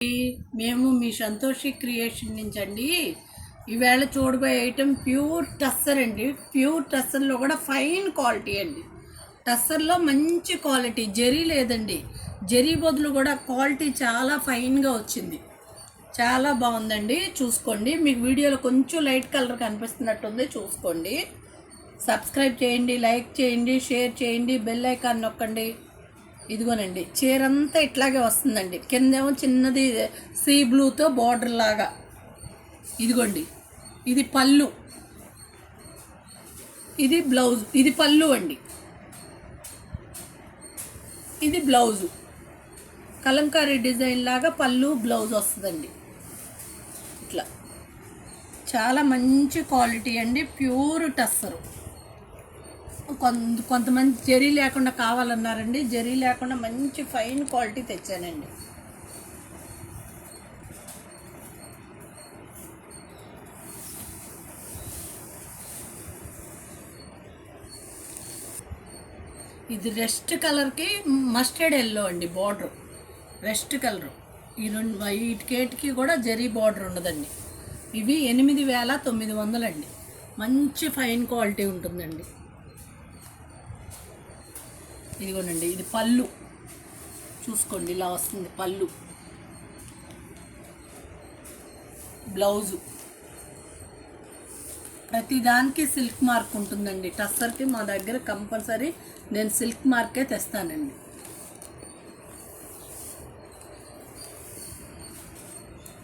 మేము మీ సంతోషి క్రియేషన్ నుంచి అండి. ఈవేళ చూడబోయే ఐటెం ప్యూర్ టస్సర్ అండి. ప్యూర్ టస్సర్లో కూడా ఫైన్ క్వాలిటీ అండి. టస్సర్లో మంచి క్వాలిటీ, జరీ లేదండి. జరీ బదులు కూడా క్వాలిటీ చాలా ఫైన్గా వచ్చింది. చాలా బాగుందండి, చూసుకోండి. మీకు వీడియోలో కొంచెం లైట్ కలర్ కనిపిస్తున్నట్టుంది, చూసుకోండి. సబ్స్క్రైబ్ చేయండి, లైక్ చేయండి, షేర్ చేయండి, బెల్ ఐకాన్ నొక్కండి. ఇదిగోనండి, చీర అంతా ఇట్లాగే వస్తుందండి. కిందేమో చిన్నది సీ బ్లూతో బార్డర్ లాగా. ఇదిగోండి, ఇది పళ్ళు, ఇది బ్లౌజ్. ఇది పళ్ళు అండి, ఇది బ్లౌజు. కలంకారీ డిజైన్ లాగా పళ్ళు బ్లౌజ్ వస్తుందండి. ఇట్లా చాలా మంచి క్వాలిటీ అండి, ప్యూర్ టస్సరు. కొంతమంది జరీ లేకుండా కావాలన్నారండి. జరీ లేకుండా మంచి ఫైన్ క్వాలిటీ తెచ్చానండి. ఇది రెస్ట్ కలర్కి మస్టర్డ్ ఎల్లో అండి బార్డర్. Rest colour. ఈ రెండు వీటికేటికి కూడా జరీ బార్డర్ ఉండదండి. ఇవి 8,900 అండి. మంచి ఫైన్ క్వాలిటీ ఉంటుందండి. ఇదిగోనండి, ఇది పళ్ళు, చూసుకోండి. ఇలా వస్తుంది పళ్ళు. బ్లౌజు ప్రతిదానికి సిల్క్ మార్క్ ఉంటుందండి. టస్సర్కి మా దగ్గర కంపల్సరీ నేను సిల్క్ మార్కే తెస్తానండి.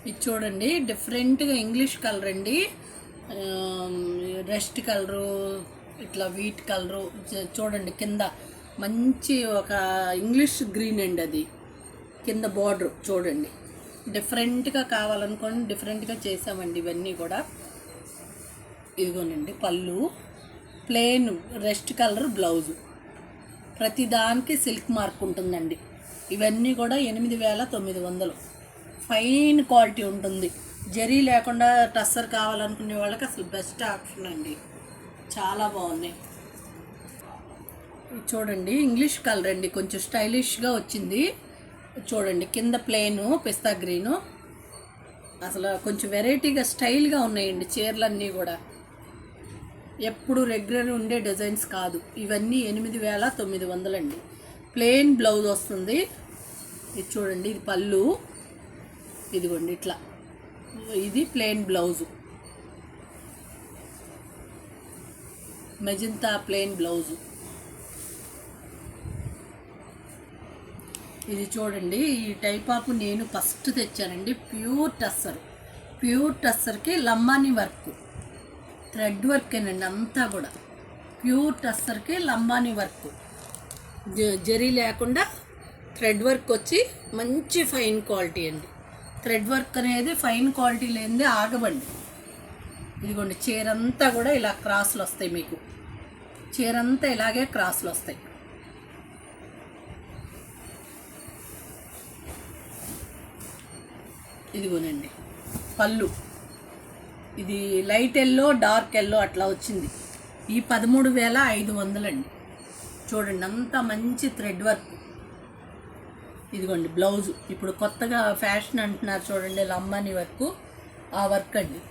ఇది చూడండి, డిఫరెంట్గా ఇంగ్లీష్ కలర్ అండి. రెస్ట్ కలరు, ఇట్లా వీట్ కలరు. చూడండి, కింద మంచి ఒక ఇంగ్లీష్ గ్రీన్ అండి. అది కింద బార్డర్ చూడండి. డిఫరెంట్గా కావాలనుకోండి, డిఫరెంట్గా చేసామండి ఇవన్నీ కూడా. ఇదిగోనండి పళ్ళు, ప్లెయిన్ రెస్ట్ కలర్ బ్లౌజు. ప్రతిదానికి సిల్క్ మార్క్ ఉంటుందండి. ఇవన్నీ కూడా 8,900. ఫైన్ క్వాలిటీ ఉంటుంది. జరీ లేకుండా టస్సర్ కావాలనుకునే వాళ్ళకి అసలు బెస్ట్ ఆప్షన్ అండి. చాలా బాగున్నాయి. చూడండి, ఇంగ్లీష్ కలర్ అండి, కొంచెం స్టైలిష్గా వచ్చింది. చూడండి, కింద ప్లెయిను పిస్తా గ్రీను. అసలు కొంచెం వెరైటీగా స్టైల్గా ఉన్నాయండి చీరలన్నీ కూడా. ఎప్పుడు రెగ్యులర్ ఉండే డిజైన్స్ కాదు. ఇవన్నీ 8,900 అండి. ప్లెయిన్ బ్లౌజ్ వస్తుంది. ఇది చూడండి, ఇది పళ్ళు. ఇదిగోండి ఇట్లా, ఇది plain blouse. Magenta plain blouse. ఇది చూడండి, ఈ టైప్ ఆఫ్ నేను ఫస్ట్ తెచ్చానండి. ప్యూర్ టస్సర్. ప్యూర్ టస్సర్కి లంబానీ వర్క్, థ్రెడ్ వర్కేనండి అంతా కూడా. ప్యూర్ టస్సర్కి లంబానీ వర్క్, జరీ లేకుండా థ్రెడ్ వర్క్ వచ్చి మంచి ఫైన్ క్వాలిటీ అండి. థ్రెడ్ వర్క్ అనేది ఫైన్ క్వాలిటీ లేనిదే ఆగబండి. ఇదిగోండి, చీరంతా కూడా ఇలా క్రాస్లు వస్తాయి. మీకు చీరంతా ఇలాగే క్రాస్లు వస్తాయి. ఇదిగోనండి పళ్ళు. ఇది లైట్ ఎల్లో, డార్క్ ఎల్లో అట్లా వచ్చింది. ఈ 13,500 అండి. చూడండి, అంత మంచి థ్రెడ్ వర్క్. ఇదిగోండి బ్లౌజు. ఇప్పుడు కొత్తగా ఫ్యాషన్ అంటున్నారు చూడండి, లంబానీ వర్క్. ఆ వర్క్ అండి.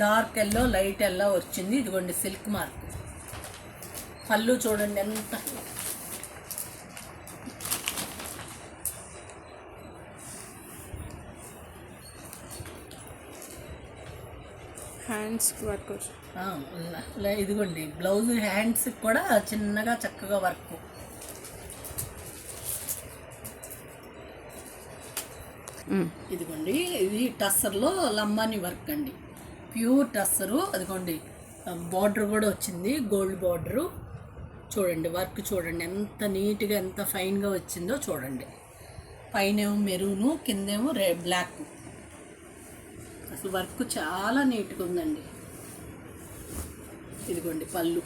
డార్క్ ఎల్లో, లైట్ ఎల్లో వచ్చింది. ఇదిగోండి సిల్క్ మార్క్. పళ్ళు చూడండి ఎంత. Hands work. ఇదిగోండి బ్లౌజ్, హ్యాండ్స్కి కూడా చిన్నగా చక్కగా వర్క్. ఇదిగోండి, ఇది టస్సర్లో లంబానీ వర్క్ అండి. ప్యూర్ టస్సరు. అదిగోండి, బార్డర్ కూడా వచ్చింది, గోల్డ్ బార్డరు. చూడండి వర్క్, చూడండి ఎంత నీట్గా, ఎంత ఫైన్గా వచ్చిందో చూడండి. పైనేమో మెరూను, కిందేమో బ్లాక్. అసలు వర్క్ చాలా నీట్గా ఉందండి. ఇదిగోండి పళ్ళు.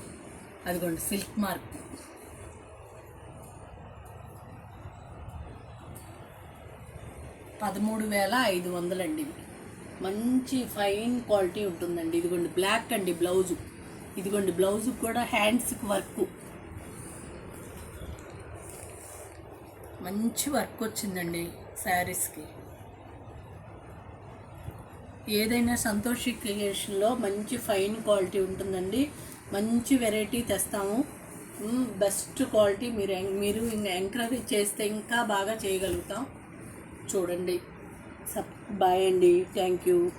అదిగోండి సిల్క్ మార్క్. $13,500 అండి. మంచి ఫైన్ క్వాలిటీ ఉంటుందండి. ఇదిగోండి బ్లాక్ అండి బ్లౌజు. ఇదిగోండి బ్లౌజు కూడా హ్యాండ్స్కి వర్క్. మంచి వర్క్ వచ్చిందండి. శారీస్కి. ఏదైనా సంతోషి క్రియేషన్లో మంచి ఫైన్ క్వాలిటీ ఉంటుందండి. మంచి వెరైటీ తెస్తాము. Best quality. మీరు ఇంకా ఎంకరేజ్ చేస్తే ఇంకా బాగా చేయగలుగుతాం. చూడండి. బాయ్ అండి. Thank you.